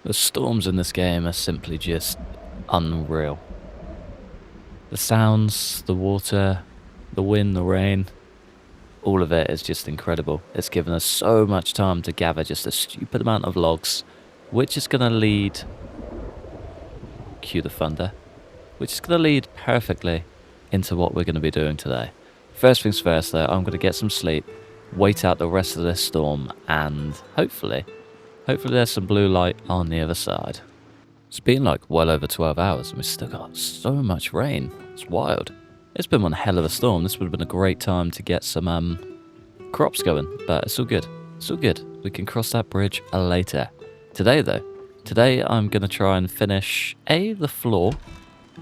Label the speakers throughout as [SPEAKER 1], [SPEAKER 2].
[SPEAKER 1] The storms in this game are simply just unreal. The sounds, the water, the wind, the rain, all of it is just incredible. It's given us so much time to gather just a stupid amount of logs, which is going to lead... Cue the thunder. Which is going to lead perfectly into what we're going to be doing today. First things first though, I'm going to get some sleep, wait out the rest of this storm, and hopefully there's some blue light on the other side. It's been like well over 12 hours and we've still got so much rain. It's wild. It's been one hell of a storm. This would have been a great time to get some crops going, but it's all good. It's all good. We can cross that bridge later. Today though, I'm going to try and finish A, the floor,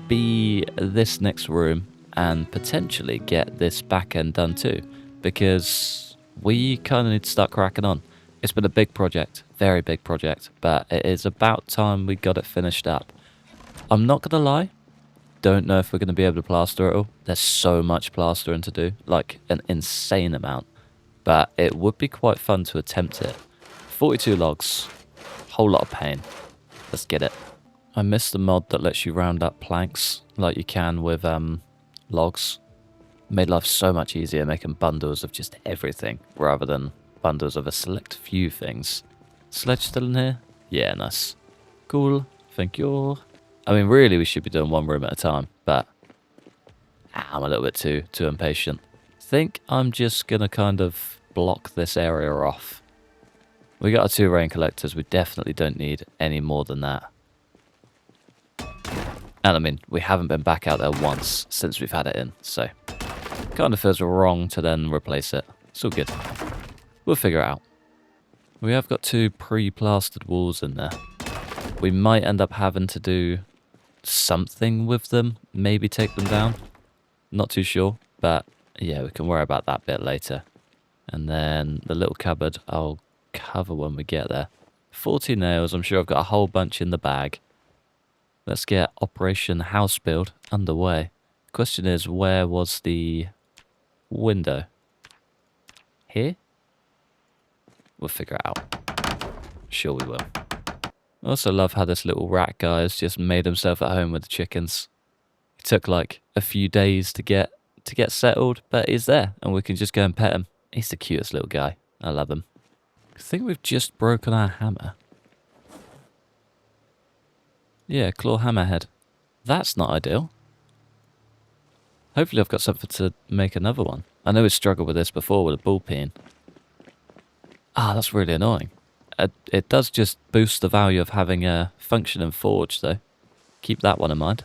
[SPEAKER 1] B, this next room, and potentially get this back end done too, because we kind of need to start cracking on. It's been a big project, very big project, but it is about time we got it finished up. I'm not going to lie, don't know if we're going to be able to plaster it all. There's so much plastering to do, like an insane amount, but it would be quite fun to attempt it. 42 logs, whole lot of pain. Let's get it. I miss the mod that lets you round up planks like you can with logs. Made life so much easier making bundles of just everything rather than bundles of a select few things. Sledge still in here? Yeah, nice. Cool, thank you. I mean, really, we should be doing one room at a time, but I'm a little bit too impatient. I think I'm just going to kind of block this area off. We got our 2 rain collectors. We definitely don't need any more than that. And I mean, we haven't been back out there once since we've had it in, so kind of feels wrong to then replace it. It's all good. We'll figure it out. We have got 2 pre-plastered walls in there. We might end up having to do something with them, maybe take them down. Not too sure, but yeah, we can worry about that bit later. And then the little cupboard I'll cover when we get there. 40 nails, I'm sure I've got a whole bunch in the bag. Let's get Operation House Build underway. Question is, where was the window? Here? We'll figure it out. Sure we will. I also love how this little rat guy has just made himself at home with the chickens. It took like a few days to get settled, but he's there and we can just go and pet him. He's the cutest little guy. I love him. I think we've just broken our hammer. Yeah, claw hammerhead. That's not ideal. Hopefully I've got something to make another one. I know we struggled with this before with a bull peen. Ah, that's really annoying. It does just boost the value of having a functioning forge though. Keep that one in mind.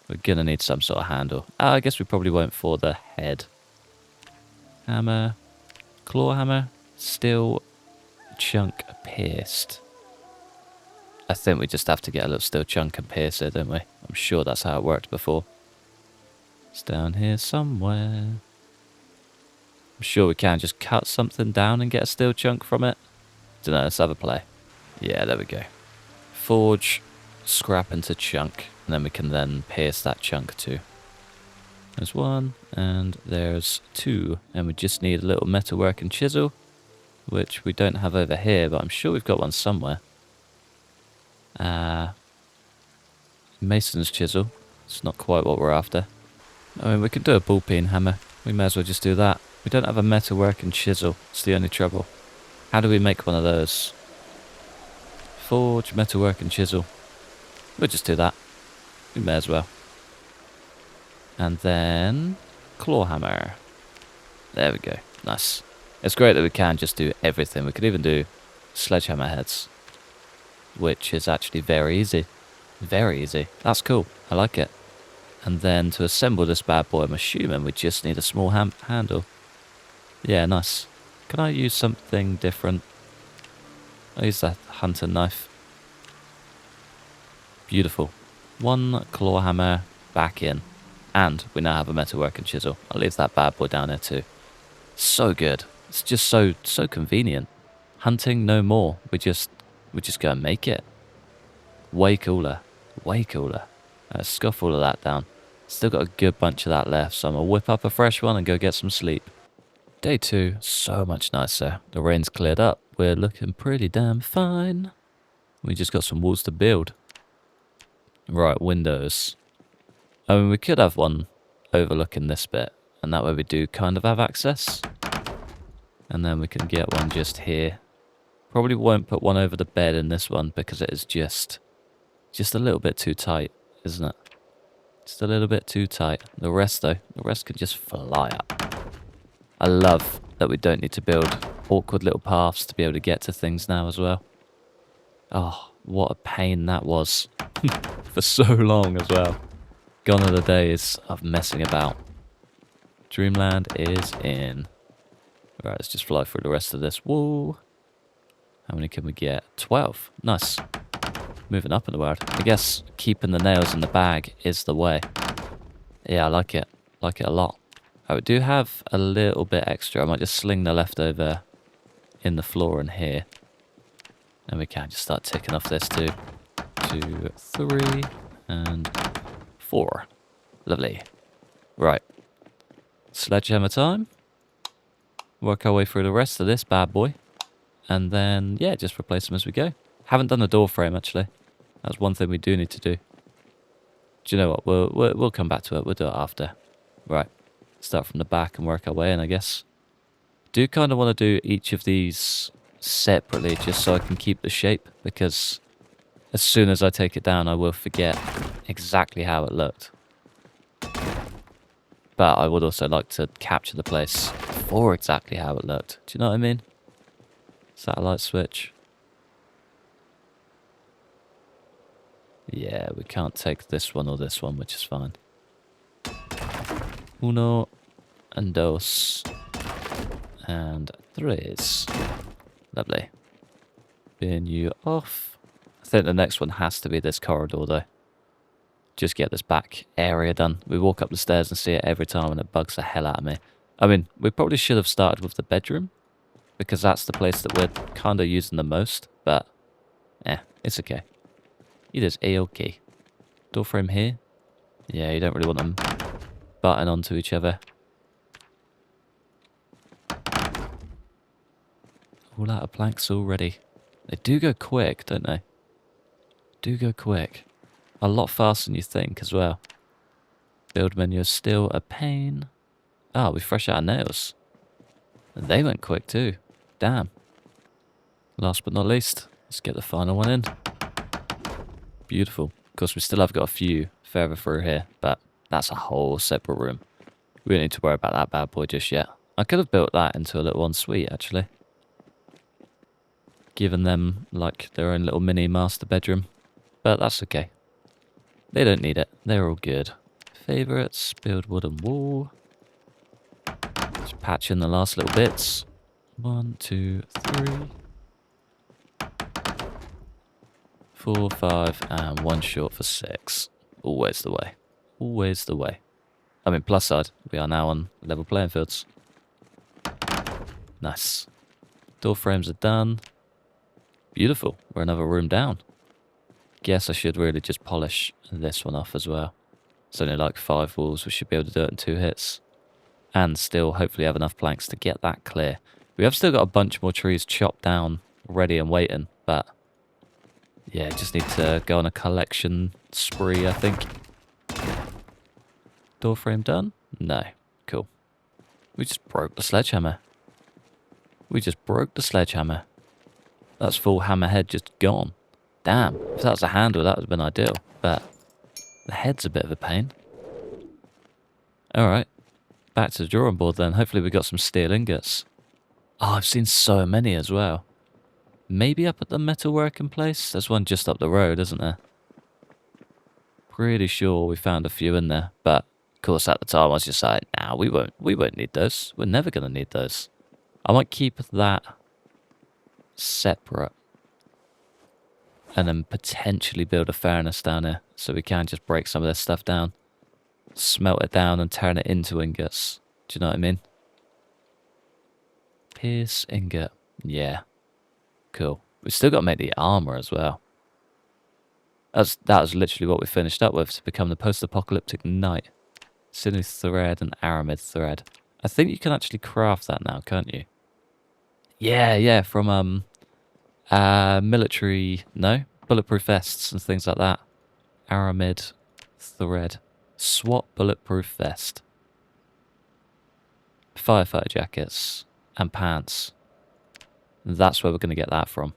[SPEAKER 1] We're gonna need some sort of handle. I guess we probably won't for the head. Hammer. Claw hammer. Steel chunk pierced. I think we just have to get a little steel chunk and pierce it, don't we? I'm sure that's how it worked before. It's down here somewhere. I'm sure we can just cut something down and get a steel chunk from it. Dunno, let's have a play. Yeah, there we go. Forge, scrap into chunk, and then we can then pierce that chunk too. There's 1, and there's 2, and we just need a little metalworking chisel, which we don't have over here, but I'm sure we've got one somewhere. Mason's chisel. It's not quite what we're after. I mean, we could do a bull peen hammer. We may as well just do that. We don't have a metalworking chisel. It's the only trouble. How do we make one of those? Forge, metalworking chisel. We'll just do that. We may as well. And then claw hammer. There we go. Nice. It's great that we can just do everything. We could even do sledgehammer heads, which is actually very easy. Very easy. That's cool. I like it. And then to assemble this bad boy, I'm assuming we just need a small handle. Yeah, nice. Can I use something different? I'll use that hunter knife. Beautiful. 1 claw hammer back in. And we now have a metalworking chisel. I'll leave that bad boy down there too. So good. It's just so convenient. Hunting no more. We just go and make it. Way cooler. Way cooler. Let's scuff all of that down. Still got a good bunch of that left, so I'm going to whip up a fresh one and go get some sleep. Day 2, so much nicer. The rain's cleared up. We're looking pretty damn fine. We just got some walls to build. Right, windows. I mean, we could have one overlooking this bit, and that way we do kind of have access. And then we can get one just here. Probably won't put one over the bed in this one because it is just a little bit too tight, isn't it? Just a little bit too tight. The rest though, the rest could just fly up. I love that we don't need to build awkward little paths to be able to get to things now as well. Oh, what a pain that was for so long as well. Gone are the days of messing about. Dreamland is in. Right, let's just fly through the rest of this. Whoa. How many can we get? 12. Nice. Moving up in the world. I guess keeping the nails in the bag is the way. Yeah, I like it. Like it a lot. I do have a little bit extra. I might just sling the leftover in the floor in here. And we can just start ticking off this too. 2, 3, and 4. Lovely. Right. Sledgehammer time. Work our way through the rest of this bad boy. And then, yeah, just replace them as we go. Haven't done the door frame, actually. That's one thing we do need to do. Do you know what? We'll come back to it. We'll do it after. Right. Start from the back and work our way in, I guess. Do kind of want to do each of these separately just so I can keep the shape, because as soon as I take it down, I will forget exactly how it looked. But I would also like to capture the place for exactly how it looked. Do you know what I mean? Satellite switch. Yeah, we can't take this one or this one, which is fine. Uno and dos and tres. Lovely. Bin you off. I think the next one has to be this corridor though. Just get this back area done. We walk up the stairs and see it every time and it bugs the hell out of me. I mean, we probably should have started with the bedroom, because that's the place that we're kind of using the most, but it's okay. It is a-okay. Door frame here. Yeah, you don't really want them butting onto each other. All out of planks already. They do go quick, don't they? Do go quick. A lot faster than you think as well. Build menu is still a pain. Oh, we fresh out of nails. And they went quick too. Damn. Last but not least, let's get the final one in. Beautiful. Of course, we still have got a few further through here, but that's a whole separate room. We don't need to worry about that bad boy just yet. I could have built that into a little ensuite, actually. Given them, like, their own little mini master bedroom. But that's okay. They don't need it. They're all good. Favourites, build wooden wall. Just patch in the last little bits. 1, 2, 3. 4, 5, and 1 short for 6. Always the way. Always the way. I mean, plus side, we are now on level playing fields. Nice. Door frames are done. Beautiful. We're another room down. Guess I should really just polish this one off as well. It's only like 5 walls. We should be able to do it in 2 hits. And still hopefully have enough planks to get that clear. We have still got a bunch more trees chopped down, ready and waiting, but yeah, just need to go on a collection spree, I think. Door frame done? No. Cool. We just broke the sledgehammer. We just broke the sledgehammer. That's full hammerhead just gone. Damn. If that was a handle, that would have been ideal. But the head's a bit of a pain. Alright. Back to the drawing board then. Hopefully we got some steel ingots. Oh, I've seen so many as well. Maybe up at the metalworking place? There's one just up the road, isn't there? Pretty sure we found a few in there. But, of course, at the time I was just like, nah, we won't need those. We're never going to need those. I might keep that separate. And then potentially build a furnace down here. So we can just break some of this stuff down. Smelt it down and turn it into ingots. Do you know what I mean? Pierce ingot. Yeah. Cool. We've still got to make the armor as well. That was literally what we finished up with to become the post-apocalyptic knight. Sinew thread and aramid thread. I think you can actually craft that now, can't you? Yeah, from Military, no. Bulletproof vests and things like that. Aramid thread. SWAT bulletproof vest. Firefighter jackets and pants. That's where we're going to get that from.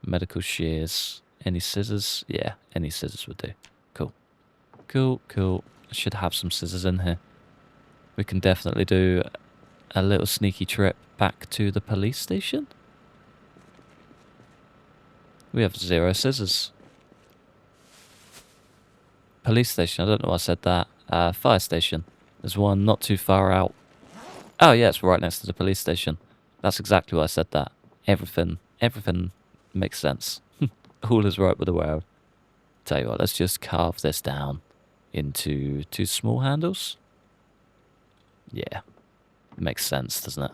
[SPEAKER 1] Medical shears. Any scissors? Yeah, any scissors would do. Cool. Cool, cool. I should have some scissors in here. We can definitely do a little sneaky trip back to the police station. We have 0 scissors. Police station, I don't know why I said that. Fire station. There's one not too far out. Oh yeah, it's right next to the police station. That's exactly why I said that. Everything makes sense. All is right with the world. Tell you what, let's just carve this down into 2 small handles. Yeah, makes sense, doesn't it?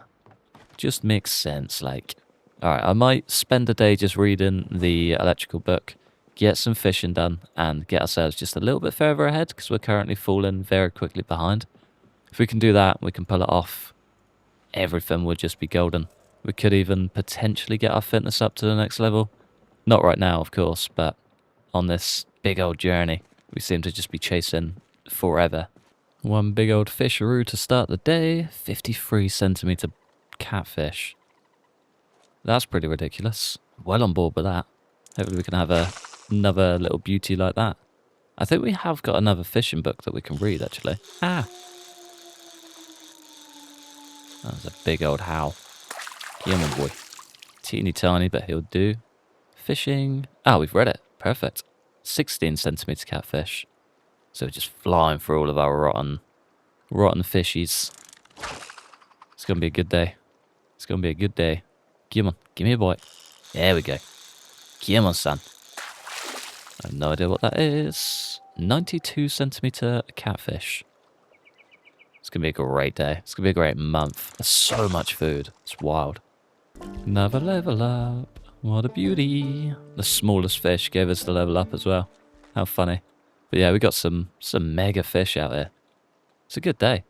[SPEAKER 1] Just makes sense, like. Alright, I might spend a day just reading the electrical book, get some fishing done, and get ourselves just a little bit further ahead, because we're currently falling very quickly behind. If we can do that, we can pull it off. Everything would just be golden. We could even potentially get our fitness up to the next level. Not right now, of course, but on this big old journey, we seem to just be chasing forever. One big old fisheroo to start the day. 53 centimetre catfish. That's pretty ridiculous. Well on board with that. Hopefully we can have another little beauty like that. I think we have got another fishing book that we can read, actually. Ah! That was a big old howl. Yeah, my boy. Teeny tiny, but he'll do. Fishing. Ah, we've read it. Perfect. 16 centimetre catfish. So we're just flying through all of our rotten fishies. It's going to be a good day. It's going to be a good day. Come on, give me a bite. There we go. Come on, son. I have no idea what that is. 92 centimetre catfish. It's going to be a great day. It's going to be a great month. There's so much food. It's wild. Another level up. What a beauty. The smallest fish gave us the level up as well. How funny. But yeah, we got some mega fish out here. It's a good day.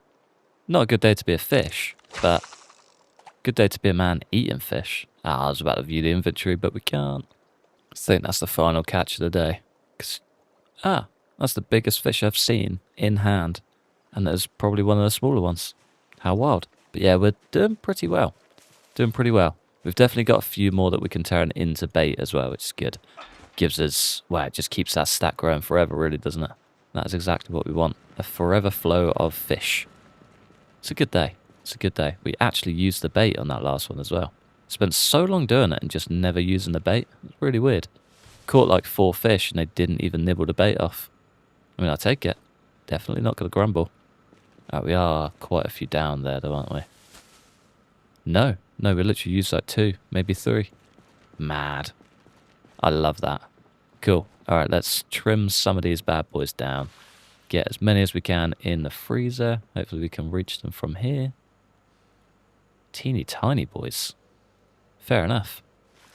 [SPEAKER 1] Not a good day to be a fish, but good day to be a man eating fish. Ah, I was about to view the inventory, but we can't. I think that's the final catch of the day. That's the biggest fish I've seen in hand. And there's probably one of the smaller ones. How wild. But yeah, we're doing pretty well. Doing pretty well. We've definitely got a few more that we can turn into bait as well, which is good. Gives us, well, it just keeps that stack growing forever, really, doesn't it? That is exactly what we want. A forever flow of fish. It's a good day. It's a good day. We actually used the bait on that last one as well. Spent so long doing it and just never using the bait. It's really weird. Caught like 4 fish and they didn't even nibble the bait off. I mean, I'll take it. Definitely not going to grumble. We are quite a few down there though, aren't we? No, we literally used like 2, maybe 3. Mad. I love that. Cool. Alright, let's trim some of these bad boys down. Get as many as we can in the freezer. Hopefully we can reach them from here. Teeny tiny boys. Fair enough.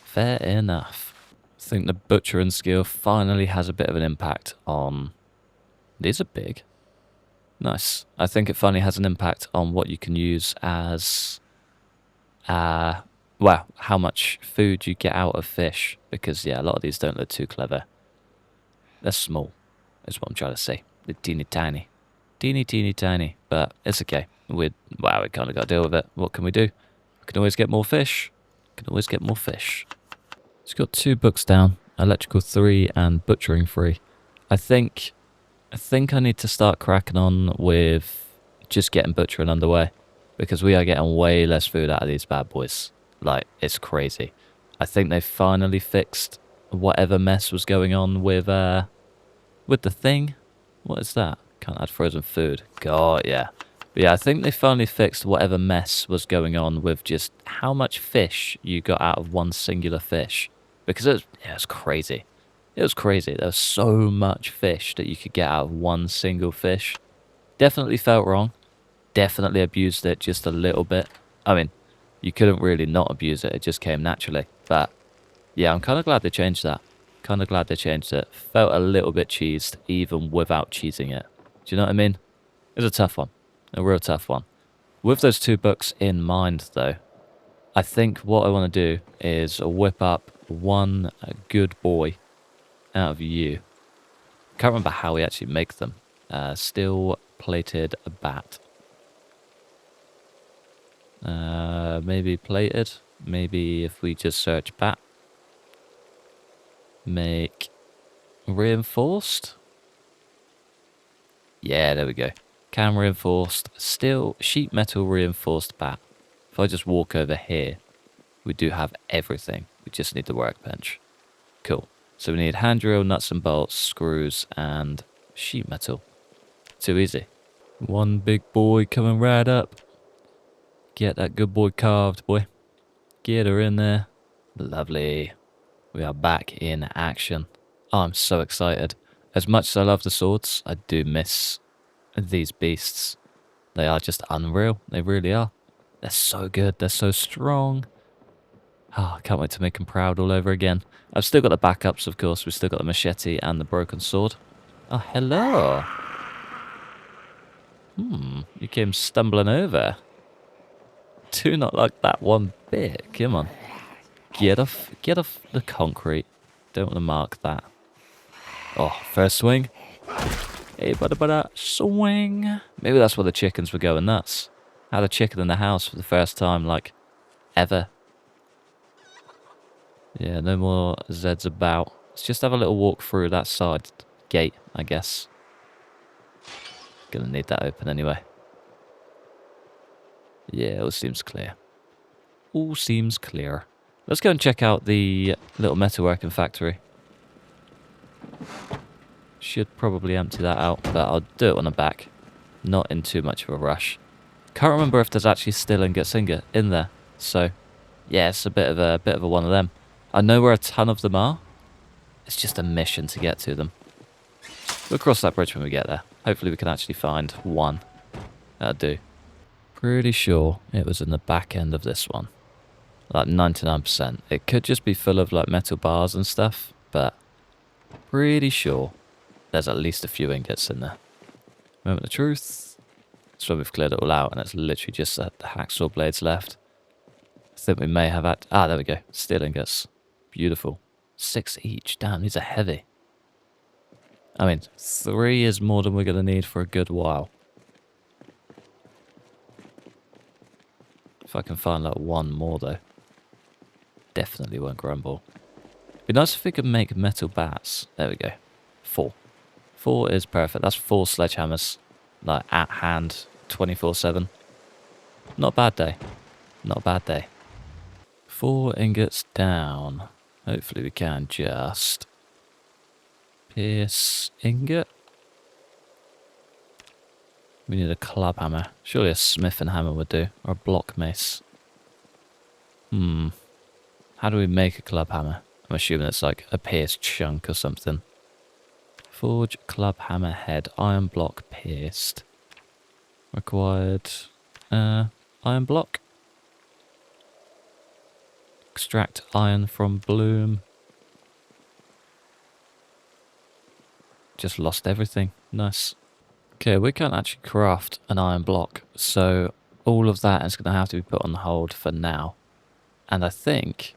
[SPEAKER 1] Fair enough. I think the butchering skill finally has a bit of an impact on... These are big. Nice. I think it finally has an impact on what you can use as... well, how much food you get out of fish. Because, yeah, a lot of these don't look too clever. They're small, is what I'm trying to say. They're teeny tiny. Teeny tiny. But it's okay. We kind of got to deal with it. What can we do? We can always get more fish. Can always get more fish. It's got 2 books down. Electrical 3 and butchering 3. I think I need to start cracking on with just getting butchering underway. Because we are getting way less food out of these bad boys. Like, it's crazy. I think they finally fixed whatever mess was going on with the thing. What is that? Can't add frozen food. God, yeah. But yeah, I think they finally fixed whatever mess was going on with just how much fish you got out of one singular fish. Because it was crazy. It was crazy. There was so much fish that you could get out of one single fish. Definitely felt wrong. Definitely abused it just a little bit. I mean, you couldn't really not abuse it. It just came naturally. But yeah, I'm kind of glad they changed that. Kind of glad they changed it. Felt a little bit cheesed even without cheesing it. Do you know what I mean? It was a tough one. A real tough one. With those 2 books in mind, though, I think what I want to do is whip up one good boy out of you. Can't remember how we actually make them. Steel plated bat. Maybe plated. Maybe if we just search bat. Make reinforced. Yeah, there we go. Cam reinforced. Steel sheet metal reinforced bat. If I just walk over here, we do have everything. We just need the workbench. Cool. So we need hand drill, nuts and bolts, screws, and sheet metal. Too easy. One big boy coming right up. Get that good boy carved, boy. Get her in there. Lovely. We are back in action. Oh, I'm so excited. As much as I love the swords, I do miss these beasts. They are just unreal. They really are. They're so good. They're so strong. Oh, I can't wait to make them proud all over again. I've still got the backups, of course. We've still got the machete and the broken sword. Oh, hello. You came stumbling over. Do not like that one bit. Come on. Get off the concrete. Don't want to mark that. Oh, first swing. Hey, bada, swing. Maybe that's why the chickens were going nuts. Had a chicken in the house for the first time, like, ever. Yeah, no more Zeds about. Let's just have a little walk through that side gate, I guess. Gonna need that open anyway. Yeah, all seems clear. All seems clear. Let's go and check out the little metalworking factory. Should probably empty that out, but I'll do it on the back. Not in too much of a rush. Can't remember if there's actually still ingots in there. So, yeah, it's a bit of a one of them. I know where a ton of them are. It's just a mission to get to them. We'll cross that bridge when we get there. Hopefully we can actually find one. That'll do. Pretty sure it was in the back end of this one. Like 99%. It could just be full of like metal bars and stuff, but pretty sure there's at least a few ingots in there. Moment of truth. So we've cleared it all out and it's literally just the hacksaw blades left. I think we may have had... Ah, there we go. Steel ingots. Beautiful. 6 each. Damn, these are heavy. I mean, 3 is more than we're going to need for a good while. If I can find like 1 more though. Definitely won't grumble. Be nice if we could make metal bats. There we go. 4. 4 is perfect. That's 4 sledgehammers. Like at hand, 24/7. Not a bad day. Not a bad day. 4 ingots down. Hopefully we can just pierce ingot. We need a club hammer. Surely a smith and hammer would do. Or a block mace. How do we make a club hammer? I'm assuming it's like a pierced chunk or something. Forge club hammer head. Iron block pierced. Required iron block. Extract iron from bloom. Just lost everything. Nice. Okay, we can't actually craft an iron block, so all of that is going to have to be put on hold for now. And I think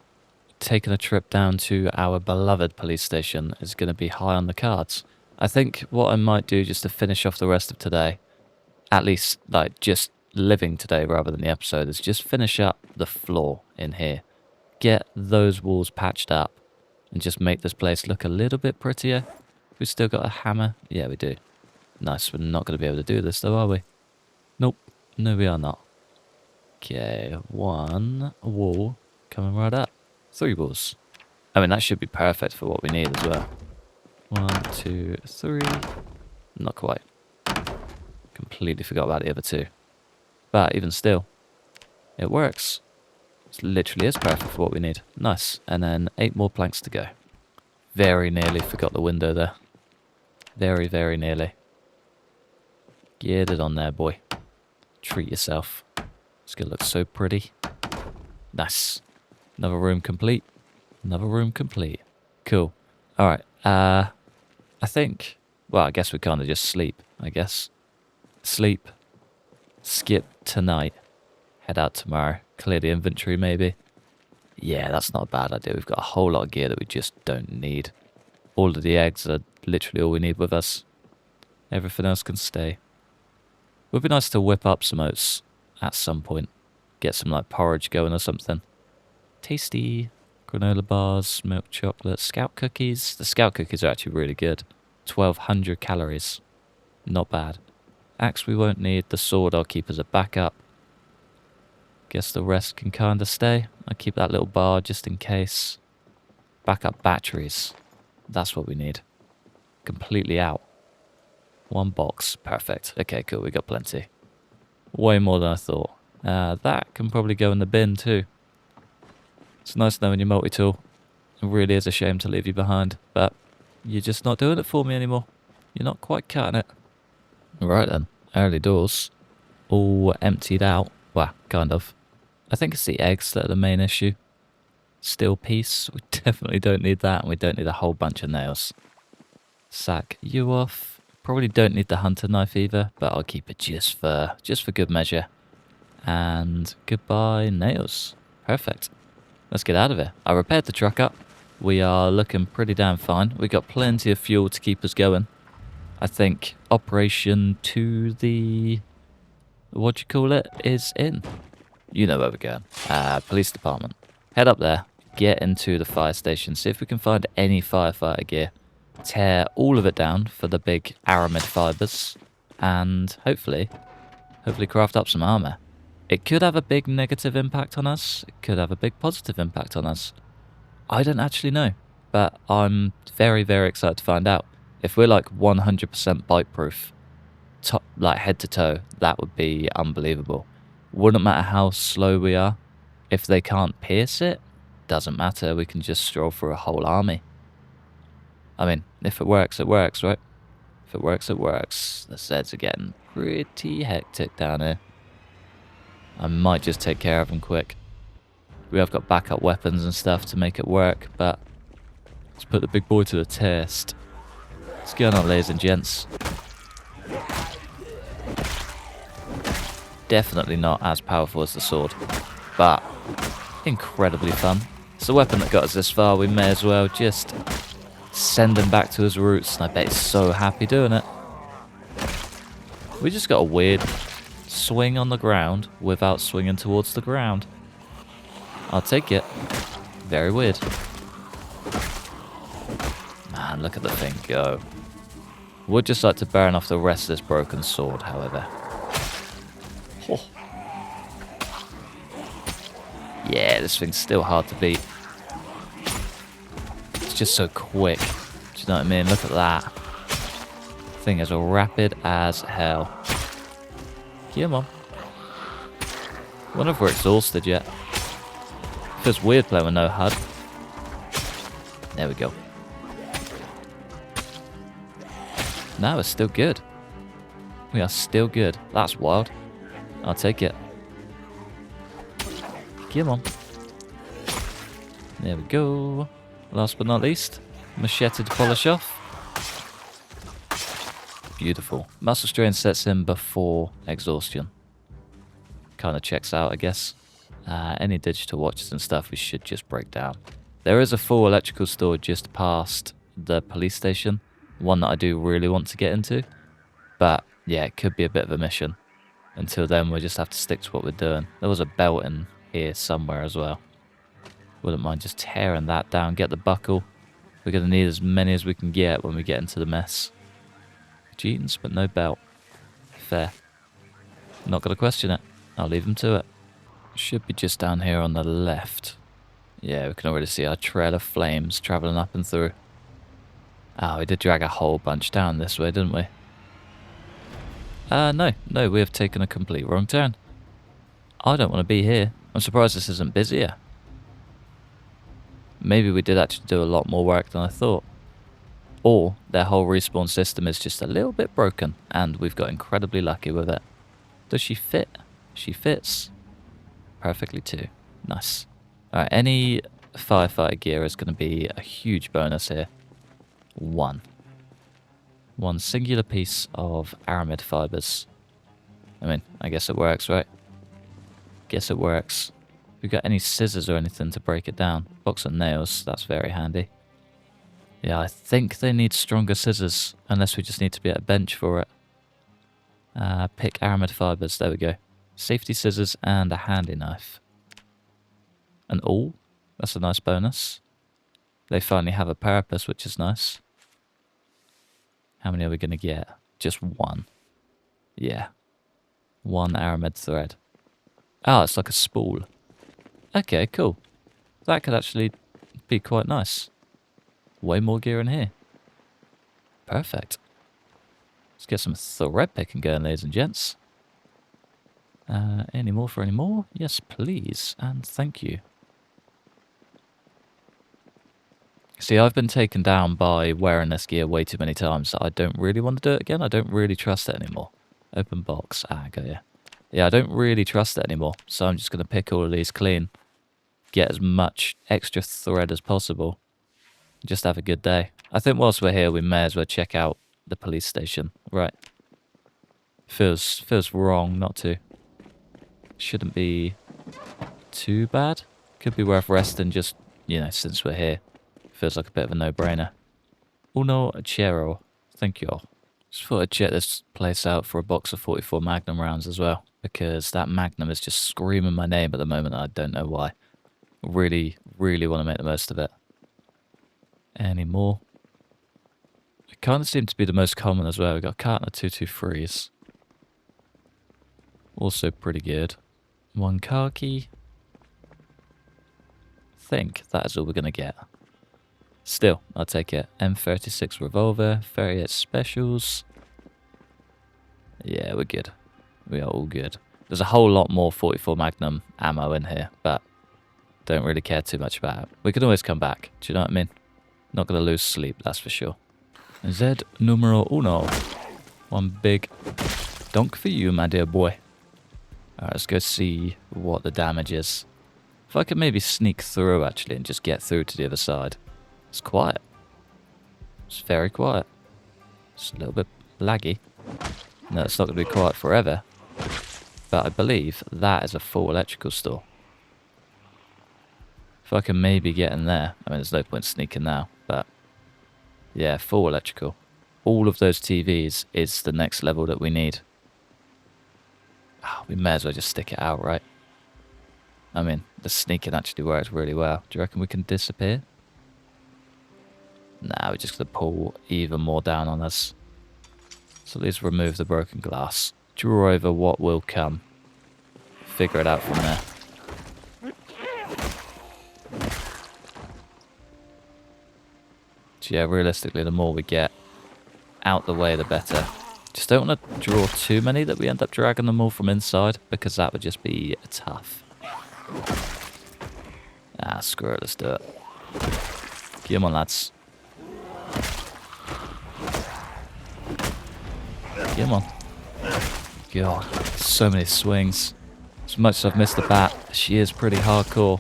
[SPEAKER 1] taking a trip down to our beloved police station is going to be high on the cards. I think what I might do just to finish off the rest of today, at least like just living today rather than the episode, is just finish up the floor in here. Get those walls patched up and just make this place look a little bit prettier. We still got a hammer? Yeah, we do. Nice, we're not going to be able to do this though, are we? Nope. No, we are not. Okay, 1 wall coming right up. 3 walls. I mean, that should be perfect for what we need as well. 1, 2, 3. Not quite. Completely forgot about the other 2. But even still, it works. It literally is perfect for what we need. Nice. And then 8 more planks to go. Very nearly forgot the window there. Very, very nearly. Get it on there, boy. Treat yourself. It's going to look so pretty. Nice. Another room complete. Another room complete. Cool. Alright. I think... Well, I guess we kind of just sleep, I guess. Sleep. Skip tonight. Head out tomorrow. Clear the inventory, maybe. Yeah, that's not a bad idea. We've got a whole lot of gear that we just don't need. All of the eggs are literally all we need with us. Everything else can stay. Would be nice to whip up some oats at some point. Get some like porridge going or something. Tasty. Granola bars, milk chocolate, scout cookies. The scout cookies are actually really good. 1200 calories. Not bad. Axe we won't need. The sword I'll keep as a backup. Guess the rest can kind of stay. I'll keep that little bar just in case. Backup batteries. That's what we need. Completely out. 1 box. Perfect. Okay, cool. We got plenty. Way more than I thought. That can probably go in the bin too. It's nice knowing your multi-tool. It really is a shame to leave you behind, but you're just not doing it for me anymore. You're not quite cutting it. Right then. Early doors. All emptied out. Well, kind of. I think it's the eggs that are the main issue. Steel piece. We definitely don't need that, and we don't need a whole bunch of nails. Sack you off. Probably don't need the hunter knife either, but I'll keep it just for good measure. And goodbye nails. Perfect. Let's get out of here. I repaired the truck up. We are looking pretty damn fine. We got plenty of fuel to keep us going. I think operation to the... what do you call it? Is in. You know where we're going. Police department. Head up there. Get into the fire station. See if we can find any firefighter gear. Tear all of it down for the big aramid fibers. And hopefully craft up some armor. It could have a big negative impact on us. It could have a big positive impact on us. I don't actually know. But I'm very, very excited to find out. If we're like 100% bite-proof, like head to toe, that would be unbelievable. Wouldn't matter how slow we are. If they can't pierce it, doesn't matter. We can just stroll through a whole army. I mean, if it works, right? If it works, it works. The Zeds are getting pretty hectic down here. I might just take care of them quick. We have got backup weapons and stuff to make it work, but let's put the big boy to the test. What's going on, ladies and gents? Definitely not as powerful as the sword, but incredibly fun. It's the weapon that got us this far. We may as well just send him back to his roots, and I bet he's so happy doing it. We just got a weird swing on the ground without swinging towards the ground. I'll take it. Very weird. Man, look at the thing go. Would just like to burn off the rest of this broken sword, however. Oh. Yeah, this thing's still hard to beat. It's just so quick. Do you know what I mean? Look at that. Thing is rapid as hell. Come on. Wonder if we're exhausted yet. Feels weird playing with no HUD. There we go. No, we're still good. We are still good. That's wild. I'll take it. Come on. There we go. Last but not least, machete to polish off. Beautiful. Muscle strain sets in before exhaustion. Kind of checks out, I guess. Any digital watches and stuff we should just break down. There is a full electrical store just past the police station. One that I do really want to get into. But yeah, it could be a bit of a mission. Until then, we'll just have to stick to what we're doing. There was a belt in here somewhere as well. Wouldn't mind just tearing that down. Get the buckle. We're going to need as many as we can get when we get into the mess. Jeans, but no belt. Fair. Not going to question it. I'll leave them to it. Should be just down here on the left. Yeah, we can already see our trail of flames travelling up and through. Oh, we did drag a whole bunch down this way, didn't we? No, we have taken a complete wrong turn. I don't want to be here. I'm surprised this isn't busier. Maybe we did actually do a lot more work than I thought. Or their whole respawn system is just a little bit broken, and we've got incredibly lucky with it. Does she fit? She fits. Perfectly too. Nice. Alright, any firefighter gear is going to be a huge bonus here. One singular piece of aramid fibers. I mean, I guess it works, right? Guess it works. Have we got any scissors or anything to break it down? Box of nails, that's very handy. Yeah, I think they need stronger scissors, unless we just need to be at a bench for it. Pick aramid fibres, there we go. Safety scissors and a handy knife. An awl, that's a nice bonus. They finally have a purpose, which is nice. How many are we going to get? Just one. Yeah. One aramid thread. Oh, it's like a spool. Okay, cool. That could actually be quite nice. Way more gear in here. Perfect. Let's get some thread picking going, ladies and gents. Any more for any more? Yes, please. And thank you. See, I've been taken down by wearing this gear way too many times, so I don't really want to do it again. I don't really trust it anymore. Open box. Ah, got ya. Yeah, I don't really trust it anymore, so I'm just going to pick all of these clean. Get as much extra thread as possible. Just have a good day. I think whilst we're here, we may as well check out the police station. Right. Feels wrong not to. Shouldn't be too bad. Could be worth resting just, you know, since we're here. Feels like a bit of a no-brainer. Uno Chero. Thank you all. Just thought I'd check this place out for a box of 44 Magnum rounds as well. Because that Magnum is just screaming my name at the moment. I don't know why. Really, really want to make the most of it. Any more? It kind of seemed to be the most common as well. We've got a carton of 223s. Also pretty good. One car key. I think that is all we're going to get. Still, I'll take it. M36 revolver, 38 specials. Yeah, we're good. We are all good. There's a whole lot more 44 Magnum ammo in here, but don't really care too much about it. We can always come back. Do you know what I mean? Not going to lose sleep, that's for sure. Z numero uno. One big dunk for you, my dear boy. Alright, let's go see what the damage is. If I could maybe sneak through, actually, and just get through to the other side. It's quiet. It's very quiet. It's a little bit laggy. No, it's not going to be quiet forever. But I believe that is a full electrical store. If I can maybe get in there. I mean, there's no point sneaking now, but yeah, full electrical. All of those TVs is the next level that we need. Oh, we may as well just stick it out, right? I mean, the sneaking actually works really well. Do you reckon we can disappear? Nah, we're just going to pull even more down on us. So let's remove the broken glass. Draw over what will come. Figure it out from there. So yeah, realistically, the more we get out the way, the better. Just don't want to draw too many that we end up dragging them all from inside, because that would just be tough. Ah, screw it, let's do it. Come on, lads. Come on. God, so many swings. As much as I've missed the bat, she is pretty hardcore.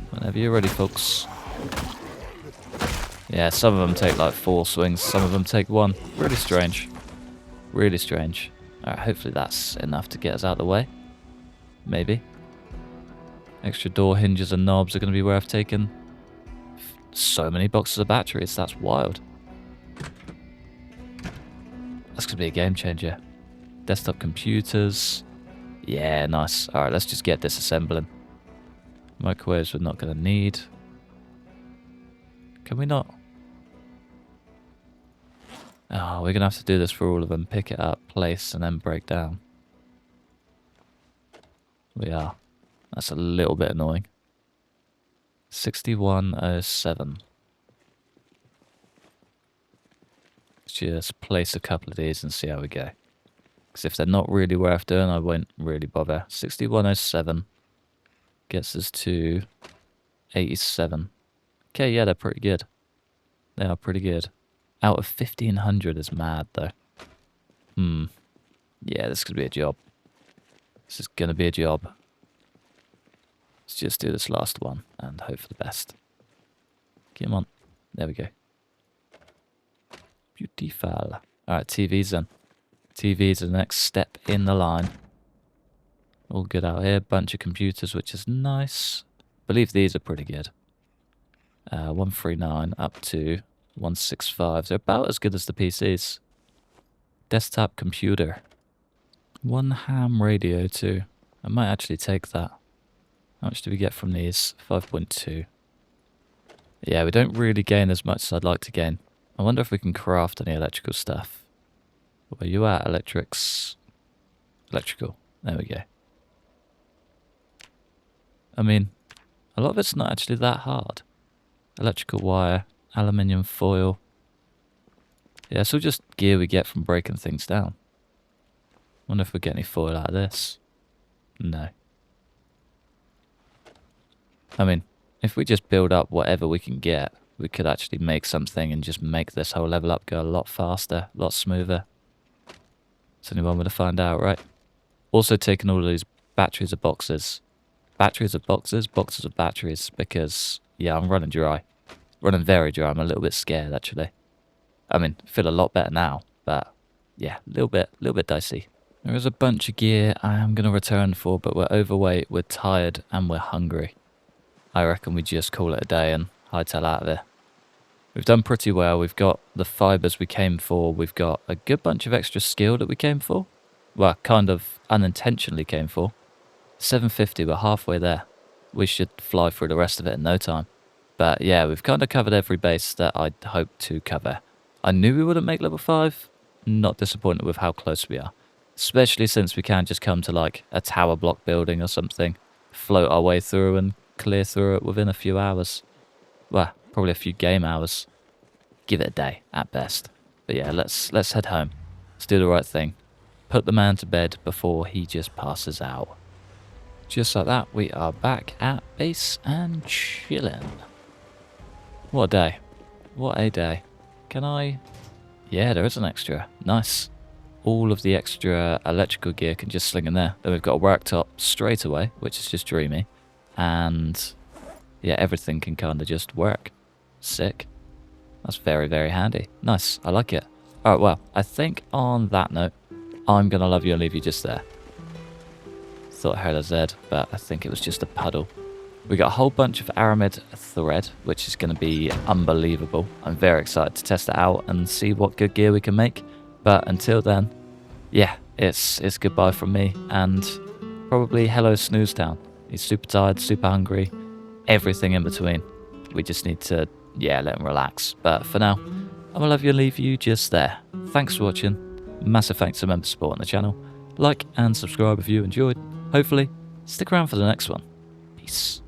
[SPEAKER 1] Whenever you're ready, folks. Yeah, some of them take like 4 swings, some of them take 1. Really strange. Really strange. Alright, hopefully that's enough to get us out of the way. Maybe. Extra door hinges and knobs are going to be worth taking. So many boxes of batteries, that's wild. That's going to be a game changer. Desktop computers. Yeah, nice. Alright, let's just get disassembling. Microwaves we're not going to need. Can we not? Oh, we're going to have to do this for all of them. Pick it up, place, and then break down. We are. That's a little bit annoying. 6107. Let's just place a couple of these and see how we go. Because if they're not really worth doing, I won't really bother. 6107 gets us to 87. Okay, yeah, they're pretty good. They are pretty good. Out of 1500 is mad, though. Yeah, this could be a job. This is going to be a job. Let's just do this last one and hope for the best. Come on. There we go. Beautiful. Alright, TVs then. TV is the next step in the line. All good out here. Bunch of computers, which is nice. Believe these are pretty good. 139 up to 165. They're about as good as the PCs. Desktop computer. 1 ham radio too. I might actually take that. How much do we get from these? 5.2. Yeah, we don't really gain as much as I'd like to gain. I wonder if we can craft any electrical stuff. Where are you at, electrics? Electrical. There we go. I mean, a lot of it's not actually that hard. Electrical wire, aluminium foil. Yeah, it's all just gear we get from breaking things down. Wonder if we get any foil out of this. No. I mean, if we just build up whatever we can get, we could actually make something and just make this whole level up go a lot faster, a lot smoother. It's only one way to find out, right? Also taking all of these batteries of boxes. Batteries of boxes, boxes of batteries, because, yeah, I'm running dry. Running very dry. I'm a little bit scared, actually. I mean, feel a lot better now, but, yeah, a little bit dicey. There is a bunch of gear I am going to return for, but we're overweight, we're tired, and we're hungry. I reckon we just call it a day and hightail out of here. We've done pretty well. We've got the fibres we came for. We've got a good bunch of extra skill that we came for. Well, kind of unintentionally came for. 750, we're halfway there. We should fly through the rest of it in no time. But yeah, we've kind of covered every base that I'd hoped to cover. I knew we wouldn't make level 5. Not disappointed with how close we are. Especially since we can just come to like a tower block building or something. Float our way through and clear through it within a few hours. Well, probably a few game hours. Give it a day, at best. But yeah, let's head home. Let's do the right thing. Put the man to bed before he just passes out. Just like that, we are back at base and chilling. What a day. What a day. Can I... Yeah, there is an extra. Nice. All of the extra electrical gear can just sling in there. Then we've got a worktop straight away, which is just dreamy. And yeah, everything can kind of just work. Sick. That's very, very handy. Nice. I like it. Alright, well, I think on that note, I'm going to love you and leave you just there. Thought I heard a Z, but I think it was just a puddle. We got a whole bunch of aramid thread, which is going to be unbelievable. I'm very excited to test it out and see what good gear we can make. But until then, yeah, it's goodbye from me and probably hello Snooze Town. He's super tired, super hungry, everything in between. We just need to, yeah, let him relax. But for now, I'm going to love you and leave you just there. Thanks for watching. Massive thanks to members supporting the channel. Like and subscribe if you enjoyed. Hopefully, stick around for the next one. Peace.